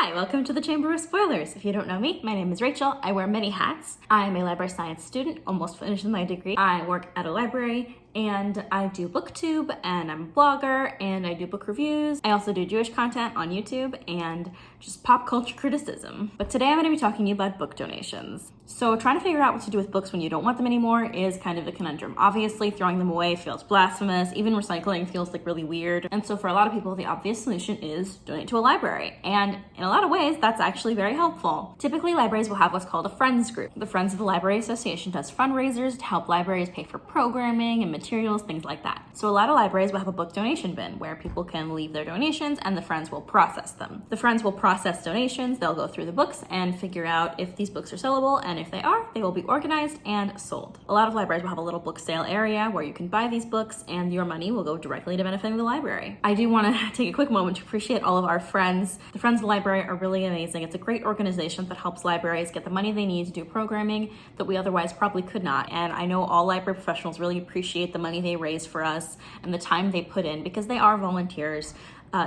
Hi, welcome to the Chamber of Spoilers. If you don't know me, my name is Rachel. I wear many hats. I'm a library science student, almost finished with my degree. I work at a library and I do booktube and I'm a blogger and I do book reviews. I also do Jewish content on YouTube and just pop culture criticism. But today I'm going to be talking to you about book donations. So trying to figure out what to do with books when you don't want them anymore is kind of a conundrum. Obviously, throwing them away feels blasphemous. Even recycling feels like really weird. And so for a lot of people, the obvious solution is donate to a library. And in a lot of ways, that's actually very helpful. Typically, libraries will have what's called a Friends group. The Friends of the Library Association does fundraisers to help libraries pay for programming and materials, things like that. So a lot of libraries will have a book donation bin where people can leave their donations and the Friends will process them. The Friends will process donations, they'll go through the books and figure out if these books are sellable, and if they are, they will be organized and sold. A lot of libraries will have a little book sale area where you can buy these books and your money will go directly to benefiting the library. I do want to take a quick moment to appreciate all of our friends. The Friends of the Library are really amazing. It's a great organization that helps libraries get the money they need to do programming that we otherwise probably could not. And I know all library professionals really appreciate the money they raise for us and the time they put in because they are volunteers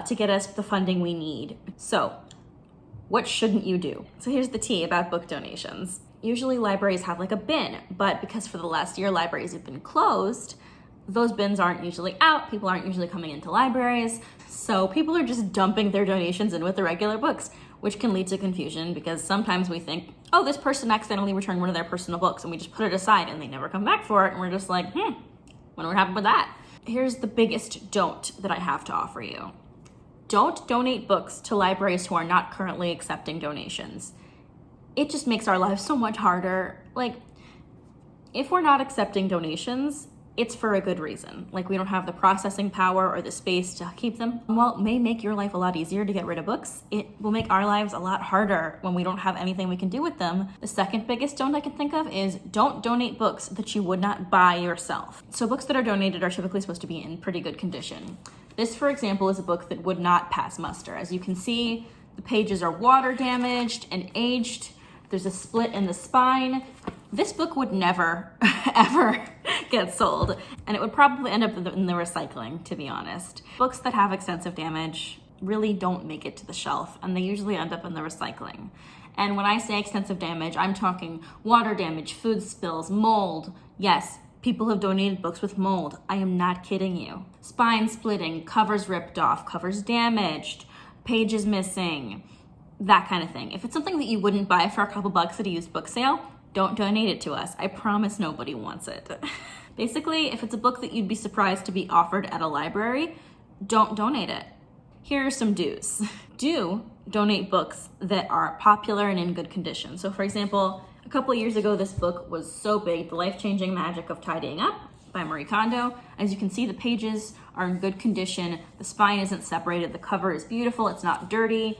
to get us the funding we need. So what shouldn't you do? So here's the tea about book donations. Usually libraries have like a bin, but because for the last year libraries have been closed, those bins aren't usually out. People aren't usually coming into libraries. So people are just dumping their donations in with the regular books, which can lead to confusion because sometimes we think, oh, this person accidentally returned one of their personal books and we just put it aside and they never come back for it. And we're just like, wonder what happened with that. Here's the biggest don't that I have to offer you. Don't donate books to libraries who are not currently accepting donations. It just makes our lives so much harder. Like, if we're not accepting donations, it's for a good reason. Like, we don't have the processing power or the space to keep them. While it may make your life a lot easier to get rid of books, it will make our lives a lot harder when we don't have anything we can do with them. The second biggest don't I can think of is don't donate books that you would not buy yourself. So books that are donated are typically supposed to be in pretty good condition. This, for example, is a book that would not pass muster. As you can see, the pages are water damaged and aged. There's a split in the spine. This book would never, ever get sold, and it would probably end up in the recycling, to be honest. Books that have extensive damage really don't make it to the shelf, and they usually end up in the recycling. And when I say extensive damage, I'm talking water damage, food spills, mold. Yes, people have donated books with mold. I am not kidding you. Spine splitting, covers ripped off, covers damaged, pages missing, that kind of thing. If it's something that you wouldn't buy for a couple bucks at a used book sale, don't donate it to us. I promise nobody wants it. Basically, if it's a book that you'd be surprised to be offered at a library, don't donate it. Here are some do's. Do donate books that are popular and in good condition. So for example, a couple of years ago, this book was so big, The Life-Changing Magic of Tidying Up by Marie Kondo. As you can see, the pages are in good condition. The spine isn't separated. The cover is beautiful. It's not dirty.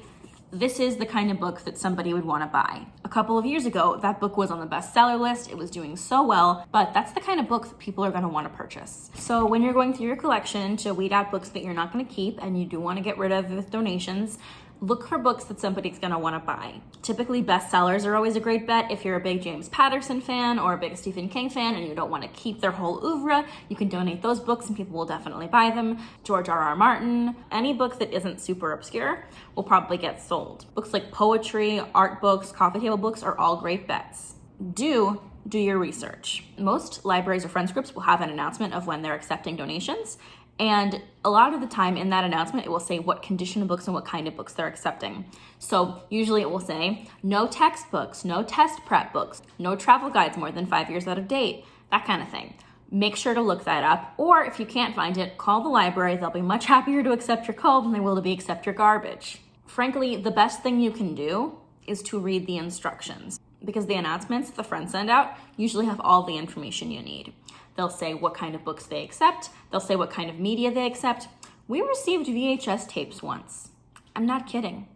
This is the kind of book that somebody would want to buy. A couple of years ago, that book was on the bestseller list. It was doing so well, but that's the kind of book that people are going to want to purchase. So when you're going through your collection to weed out books that you're not going to keep and you do want to get rid of with donations, look for books that somebody's going to want to buy. Typically, bestsellers are always a great bet. If you're a big James Patterson fan or a big Stephen King fan and you don't want to keep their whole oeuvre, you can donate those books and people will definitely buy them. George R.R. Martin, any book that isn't super obscure will probably get sold. Books like poetry, art books, coffee table books are all great bets. Do your research. Most libraries or friends groups will have an announcement of when they're accepting donations. And a lot of the time in that announcement, it will say what condition of books and what kind of books they're accepting. So usually it will say no textbooks, no test prep books, no travel guides more than 5 years out of date, that kind of thing. Make sure to look that up. Or if you can't find it, call the library. They'll be much happier to accept your call than they will to accept your garbage. Frankly, the best thing you can do is to read the instructions because the announcements the friends send out usually have all the information you need. They'll say what kind of books they accept. They'll say what kind of media they accept. We received VHS tapes once. I'm not kidding.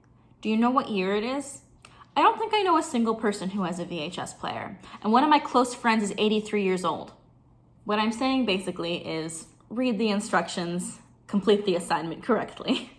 Do you know what year it is? I don't think I know a single person who has a VHS player. And one of my close friends is 83 years old. What I'm saying basically is read the instructions, complete the assignment correctly.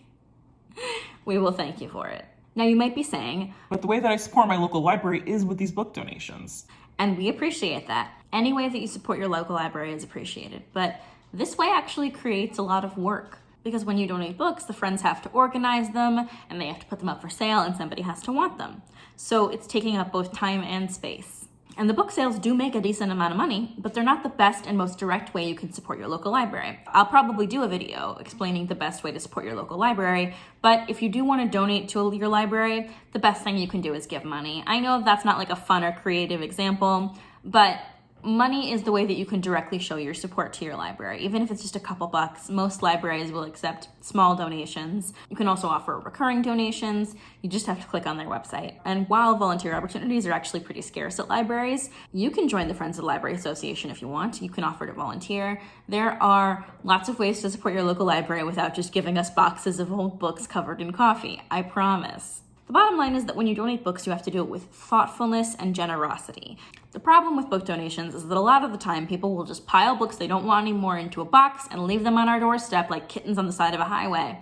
We will thank you for it. Now you might be saying, but the way that I support my local library is with these book donations. And we appreciate that. Any way that you support your local library is appreciated. But this way actually creates a lot of work because when you donate books, the friends have to organize them and they have to put them up for sale and somebody has to want them. So it's taking up both time and space. And the book sales do make a decent amount of money, but they're not the best and most direct way you can support your local library. I'll probably do a video explaining the best way to support your local library, but if you do want to donate to your library, the best thing you can do is give money. I know that's not like a fun or creative example, but money is the way that you can directly show your support to your library. Even if it's just a couple bucks, most libraries will accept small donations. You can also offer recurring donations. You just have to click on their website. And while volunteer opportunities are actually pretty scarce at libraries, you can join the Friends of the Library Association if you want. You can offer to volunteer. There are lots of ways to support your local library without just giving us boxes of old books covered in coffee. I promise. The bottom line is that when you donate books, you have to do it with thoughtfulness and generosity. The problem with book donations is that a lot of the time people will just pile books they don't want anymore into a box and leave them on our doorstep like kittens on the side of a highway.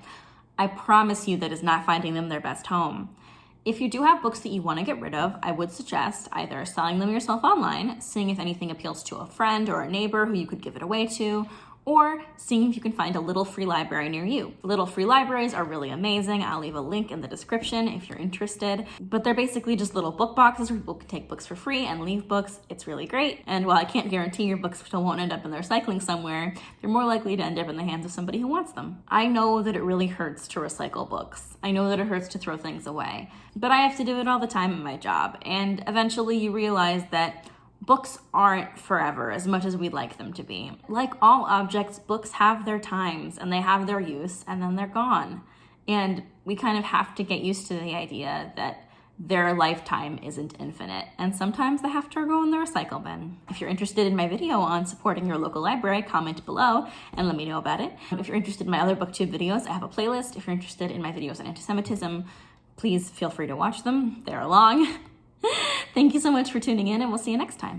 I promise you that is not finding them their best home. If you do have books that you want to get rid of, I would suggest either selling them yourself online, seeing if anything appeals to a friend or a neighbor who you could give it away to, or seeing if you can find a little free library near you. Little free libraries are really amazing. I'll leave a link in the description if you're interested. But they're basically just little book boxes where people can take books for free and leave books. It's really great. And while I can't guarantee your books still won't end up in the recycling somewhere, they're more likely to end up in the hands of somebody who wants them. I know that it really hurts to recycle books. I know that it hurts to throw things away. But I have to do it all the time in my job. And eventually you realize that books aren't forever as much as we'd like them to be. Like all objects, books have their times and they have their use and then they're gone. And we kind of have to get used to the idea that their lifetime isn't infinite. And sometimes they have to go in the recycle bin. If you're interested in my video on supporting your local library, comment below and let me know about it. If you're interested in my other booktube videos, I have a playlist. If you're interested in my videos on anti-Semitism, please feel free to watch them. They're long. Thank you so much for tuning in, and we'll see you next time.